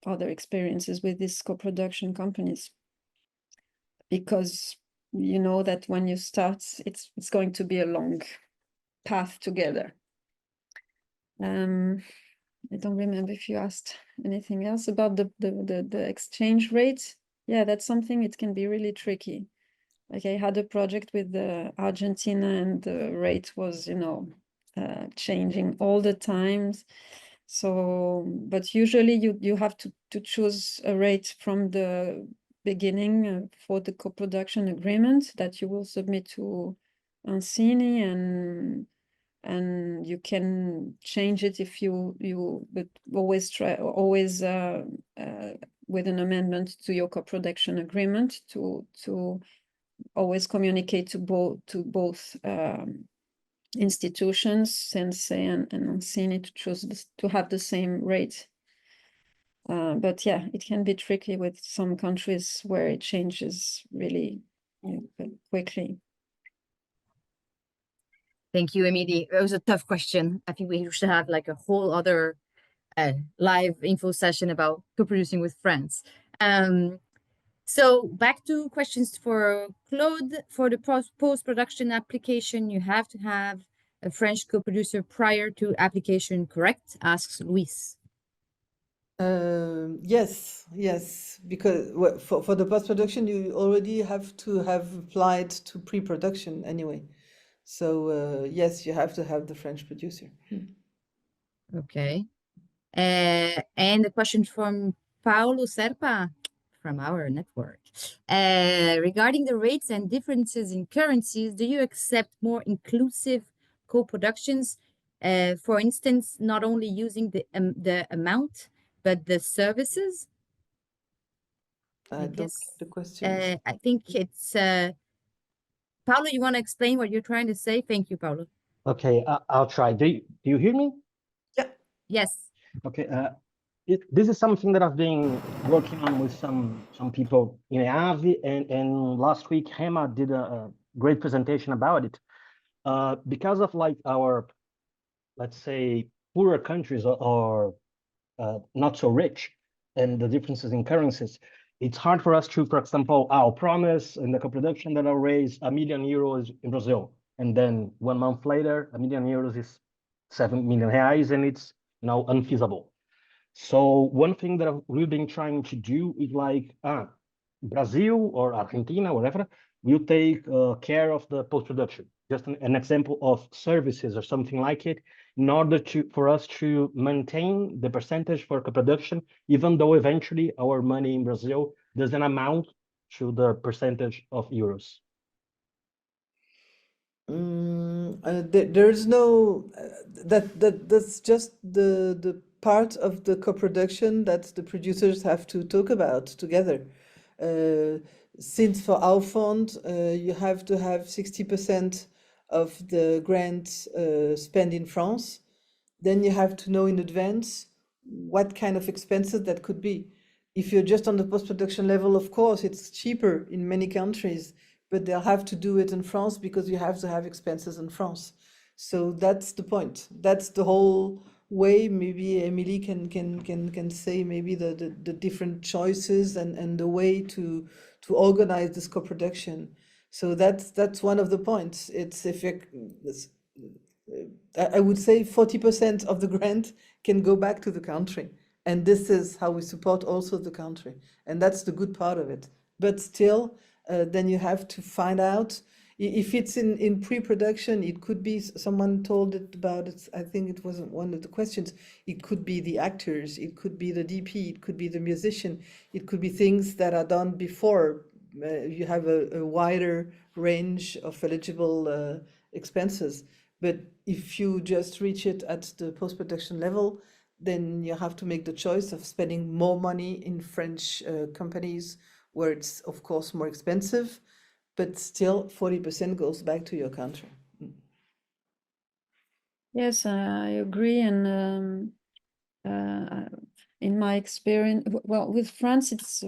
other experiences with these co-production companies. Because you know that when you start, it's going to be a long path together. I don't remember if you asked anything else about the exchange rate. Yeah, that's something, it can be really tricky. Like I had a project with Argentina, and the rate was, you know, changing all the times. So, but usually you have to choose a rate from the beginning for the co-production agreement that you will submit to Ancini, and you can change it if but always try with an amendment to your co-production agreement to always communicate to both institutions, Sensei and Ancini, to choose to have the same rate. But yeah, it can be tricky with some countries where it changes really, you know, quickly. Thank you, Emilie. It was a tough question. I think we should have like a whole other live info session about co-producing with France. So back to questions for Claude. For the post-production application, you have to have a French co-producer prior to application, correct? Asks Luis. Yes, because for the post-production, you already have to have applied to pre-production anyway. So yes, you have to have the French producer. Okay. And the question from Paulo Serpa from our network. Regarding the rates and differences in currencies, do you accept more inclusive co-productions? For instance, not only using the amount, but the services? I don't guess, get the question. I think it's Paulo, you want to explain what you're trying to say? Thank you, Paulo. Okay, I'll try. Do you hear me? Yes. Okay. This is something that I've been working on with some people in Aave, and last week Hema did a great presentation about it. Because of like our, let's say, poorer countries or not so rich, and the differences in currencies, it's hard for us to, for example, I'll promise in the co-production that I'll raise €1 million in Brazil, and then 1 month later, €1 million is 7 million reais, and it's now unfeasible. So one thing that we've been trying to do is like, Brazil or Argentina, whatever, will take care of the post-production. Just an example of services or something like it, in order for us to maintain the percentage for co-production, even though eventually our money in Brazil doesn't amount to the percentage of euros. There's no that's just the part of the co-production that the producers have to talk about together. Since for our fund, you have to have 60% of the grant spent in France, then you have to know in advance what kind of expenses that could be. If you're just on the post-production level, of course, it's cheaper in many countries, but they'll have to do it in France because you have to have expenses in France. So that's the point. That's the whole way. Maybe Emilie can say maybe the different choices and the way to organize this co-production. So that's one of the points. It's I would say 40% of the grant can go back to the country. And this is how we support also the country. And that's the good part of it. But still, then you have to find out if it's in pre-production. It could be someone told it about it. I think it wasn't one of the questions. It could be the actors, it could be the DP, it could be the musician, it could be things that are done before. You have a wider range of eligible expenses. But if you just reach it at the post-production level, then you have to make the choice of spending more money in French companies, where it's of course more expensive, but still 40% goes back to your country. Yes, I agree. And in my experience, well, with France, it's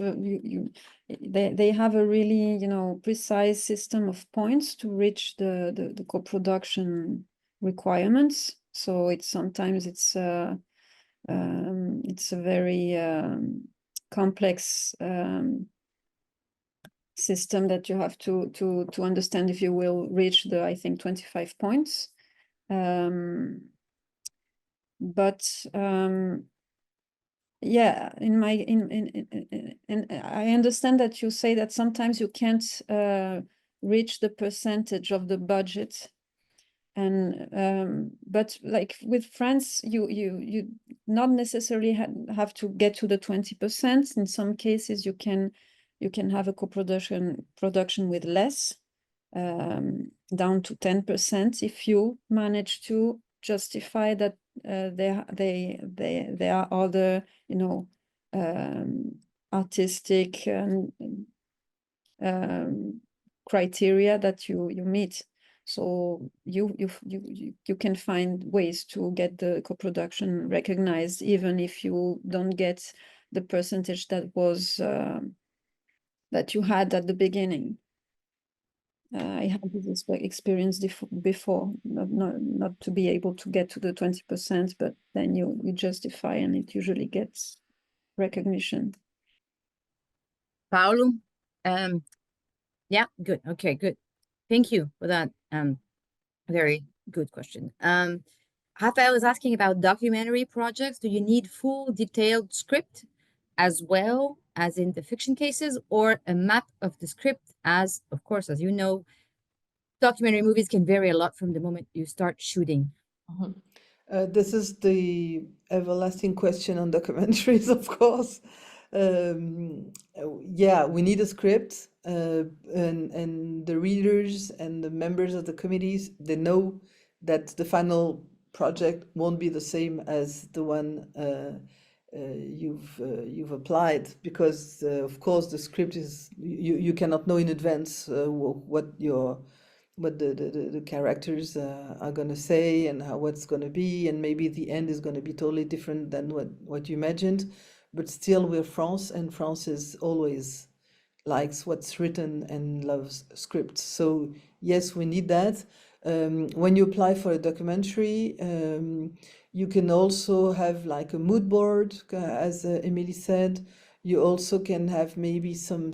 they have a really precise system of points to reach the co-production requirements. So sometimes it's a very complex system that you have to understand if you will reach the, I think, 25 points. Yeah, and I understand that you say that sometimes you can't reach the percentage of the budget, and but like with France, you not necessarily have to get to the 20%. In some cases, you can have a production with less, down to 10%, if you manage to justify that there are other artistic criteria that you meet. So you can find ways to get the co-production recognized, even if you don't get the percentage that was that you had at the beginning. I had this experience before, not to be able to get to the 20%, but then you justify, and it usually gets recognition. Paulo, yeah, good. Okay, good. Thank you for that. Very good question. Rafael is asking about documentary projects. Do you need full detailed script as well as in the fiction cases, or a map of the script? As, of course, as you know, documentary movies can vary a lot from the moment you start shooting. This is the everlasting question on documentaries, of course. Yeah, we need a script, and the readers and the members of the committees, they know that the final project won't be the same as the one you've applied, because of course the script is, you cannot know in advance what the characters are going to say and what's going to be, and maybe the end is going to be totally different than what you imagined. But still, we're France, and France is always likes what's written and loves scripts. So yes, we need that. When you apply for a documentary, you can also have like a mood board, as Emilie said. You also can have maybe some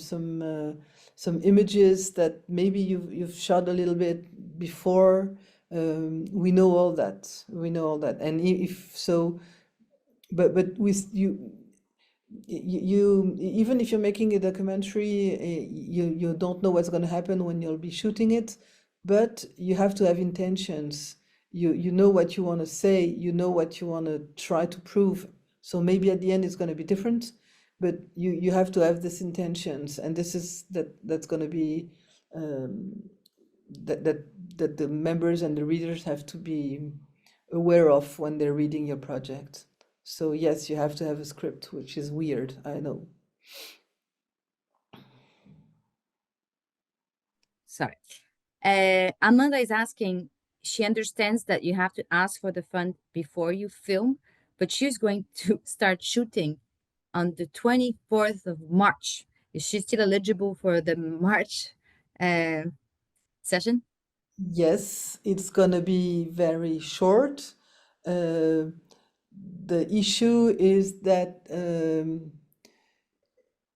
images that maybe you've shot a little bit before. We know all that. We know all that, and if so, but with you even if you're making a documentary, you don't know what's going to happen when you'll be shooting it, but you have to have intentions. You know what you want to say, you know what you want to try to prove. So maybe at the end it's going to be different, but you have to have these intentions, and this is that's going to be that the members and the readers have to be aware of when they're reading your project. So yes, you have to have a script, which is weird, I know. Sorry. Amanda is asking, she understands that you have to ask for the fund before you film, but she's going to start shooting on the 24th of March. Is she still eligible for the March session? Yes, it's going to be very short. The issue is that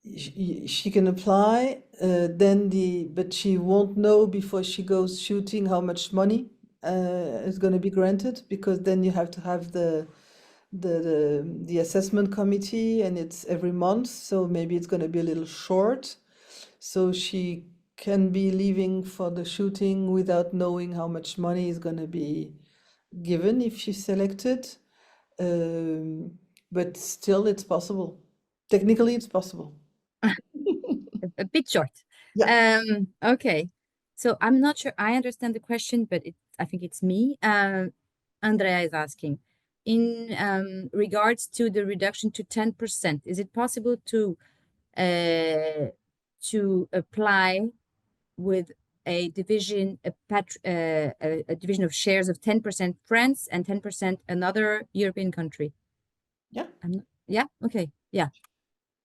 she can apply, but she won't know before she goes shooting how much money is going to be granted, because then you have to have the assessment committee, and it's every month, so maybe it's going to be a little short. So she can be leaving for the shooting without knowing how much money is going to be given if she's selected. But still, it's possible. Technically, it's possible. A bit short. Yeah. Okay. So I'm not sure I understand the question, but I think it's me. Andrea is asking, in regards to the reduction to 10%, is it possible to apply with a division, a division of shares of 10% France and 10% another European country? Yeah. Yeah. Okay. Yeah.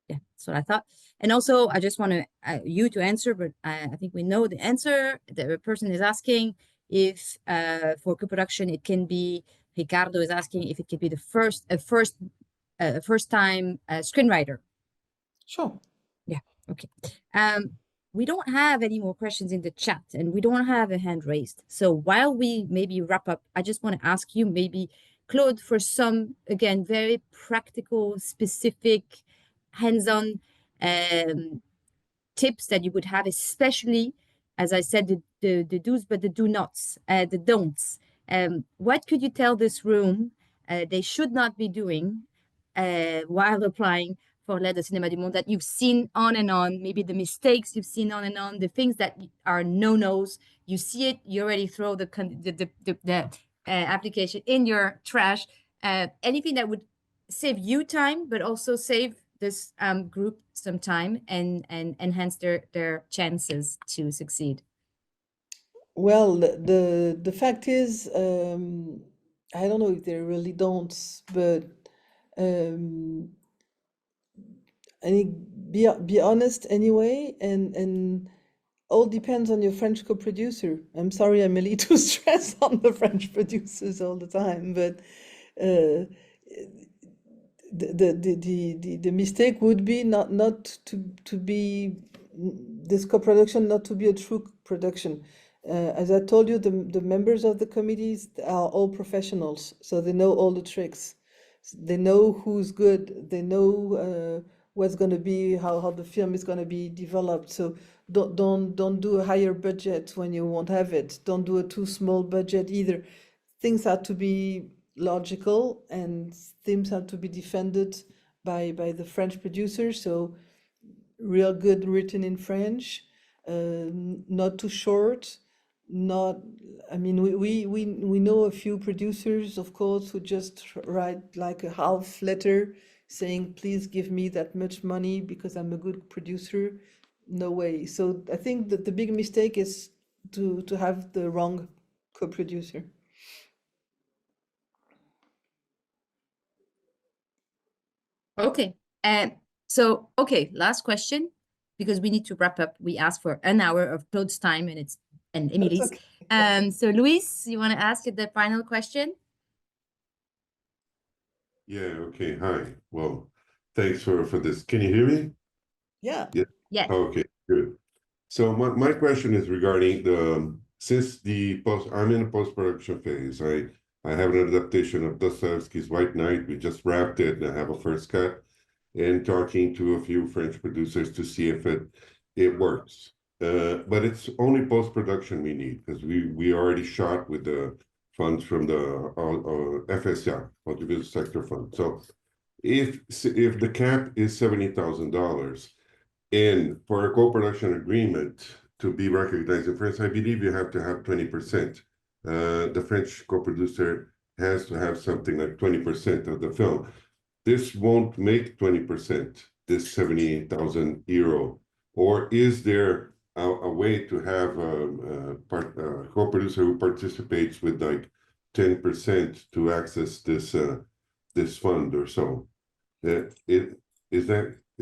Yeah, that's what I thought. And also, I just want you to answer, but I think we know the answer. The person is asking if for co-production it can be. Ricardo is asking if it can be the first time screenwriter. Sure. Yeah. Okay. We don't have any more questions in the chat, and we don't have a hand raised. So while we maybe wrap up, I just want to ask you, maybe Claude, for some, again, very practical, specific, hands-on tips that you would have, especially, as I said, the do's, but the do nots, the don'ts. What could you tell this room they should not be doing while applying for l'aide au Cinéma du Monde, that you've seen on and on, maybe the mistakes you've seen on and on, the things that are no-nos, you see it, you already throw the application in your trash, anything that would save you time, but also save this group some time and enhance their chances to succeed? Well, the fact is, I don't know if they really don't, but I think be honest anyway, and all depends on your French co-producer. I'm sorry, Emilie, to stress on the French producers all the time, but the mistake would be not to be this co-production, not to be a true production. As I told you, the members of the committees are all professionals, so they know all the tricks. They know who's good. They know what's going to be, how the film is going to be developed. So don't do a higher budget when you won't have it. Don't do a too small budget either. Things have to be logical, and things have to be defended by the French producers. So real good, written in French, not too short, not, I mean, we know a few producers, of course, who just write like a half letter saying, please give me that much money because I'm a good producer. No way. So I think that the big mistake is to have the wrong co-producer. Okay. Okay, last question, because we need to wrap up. We asked for an hour of Claude's time and Emilie's. Okay. So Luis, you want to ask the final question? Yeah, okay. Hi. Well, thanks for this. Can you hear me? Yeah. Yeah. Yes. Okay, good. So my question is regarding since I'm in the post-production phase. I have an adaptation of Dostoevsky's White Knight. We just wrapped it and I have a first cut, and talking to a few French producers to see if it works. But it's only post-production we need, because we already shot with the funds from the FSA, Audiovisual Sector Fund. So if the cap is $70,000, and for a co-production agreement to be recognized in France, I believe you have to have 20%. The French co-producer has to have something like 20% of the film. This won't make 20%, this 70,000 euro. Or is there a way to have a co-producer who participates with like 10% to access this fund or so?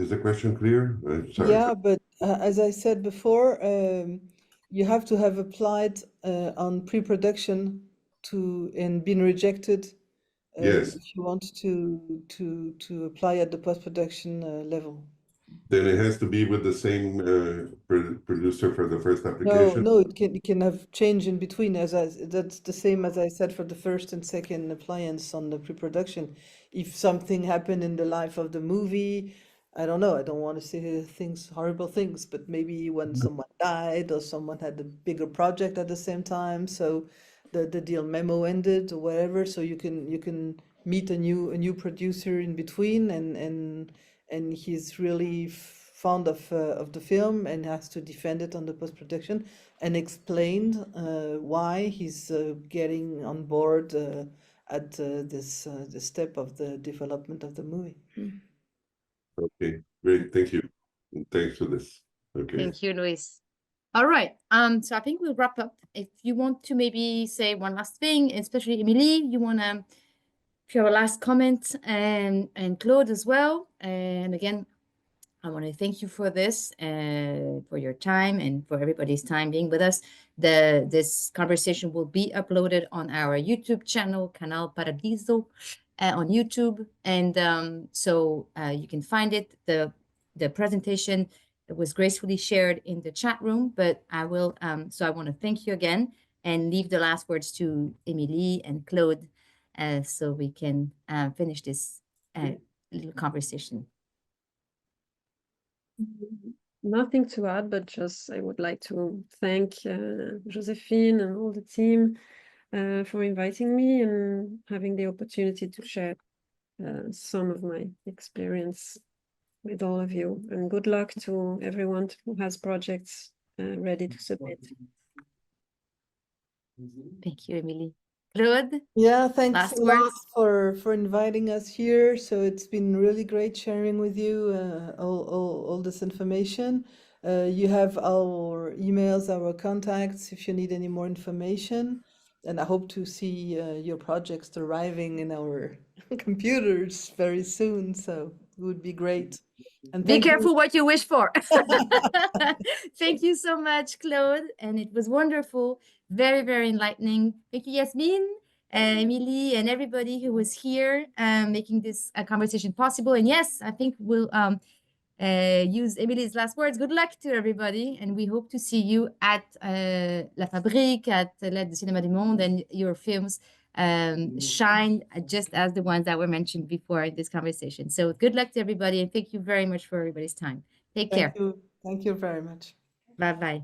Is the question clear? I'm sorry. Yeah, but as I said before, you have to have applied on pre-production and been rejected Yes. if you want to apply at the post-production level. Then it has to be with the same producer for the first No, application? no, it can have change in between. That's the same as I said for the first and second appliance on the pre-production. If something happened in the life of the movie, I don't know, I don't want to say horrible things, but maybe when someone died or someone had a bigger project at the same time, so the deal memo ended or whatever, so you can meet a new producer in between, and he's really fond of the film and has to defend it on the post-production, and explained why he's getting on board at this step of the development of the movie. Okay, great. Thank you. And thanks for this. Okay. Thank you, Luis. All right. So I think we'll wrap up. If you want to maybe say one last thing, especially Emilie, if you have a last comment, and Claude as well. And again, I want to thank you for this, for your time and for everybody's time being with us. This conversation will be uploaded on our YouTube channel, Canal Paradiso, on YouTube. And so you can find it. The presentation was gracefully shared in the chat room, but I will, so I want to thank you again and leave the last words to Emilie and Claude, so we can finish this little conversation. Nothing to add, but just I would like to thank Josephine and all the team for inviting me and having the opportunity to share some of my experience with all of you. And good luck to everyone who has projects ready to submit. Thank you, Emilie. Claude? Yeah, thanks Last a lot words? for inviting us here. So it's been really great sharing with you all this information. You have our emails, our contacts if you need any more information. And I hope to see your projects arriving in our computers very soon. So it would be great. And Be thank you. careful what you wish for. Thank you so much, Claude. And it was wonderful. Very, very enlightening. Thank you, Yasmin, Emilie, and everybody who was here making this conversation possible. And yes, I think we'll use Emilie's last words. Good luck to everybody. And we hope to see you at La Fabrique, at L'Aide, du Cinéma du Monde, and your films shine just as the ones that were mentioned before in this conversation. So good luck to everybody, and thank you very much for everybody's time. Take care. Thank you very much. Bye-bye.